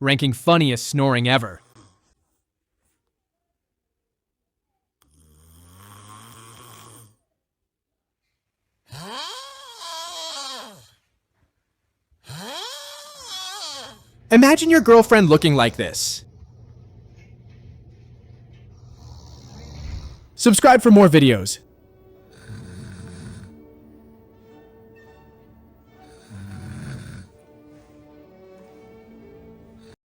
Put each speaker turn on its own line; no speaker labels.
ranking funniest snoring ever. Imagine your girlfriend looking like this. Subscribe for more videos.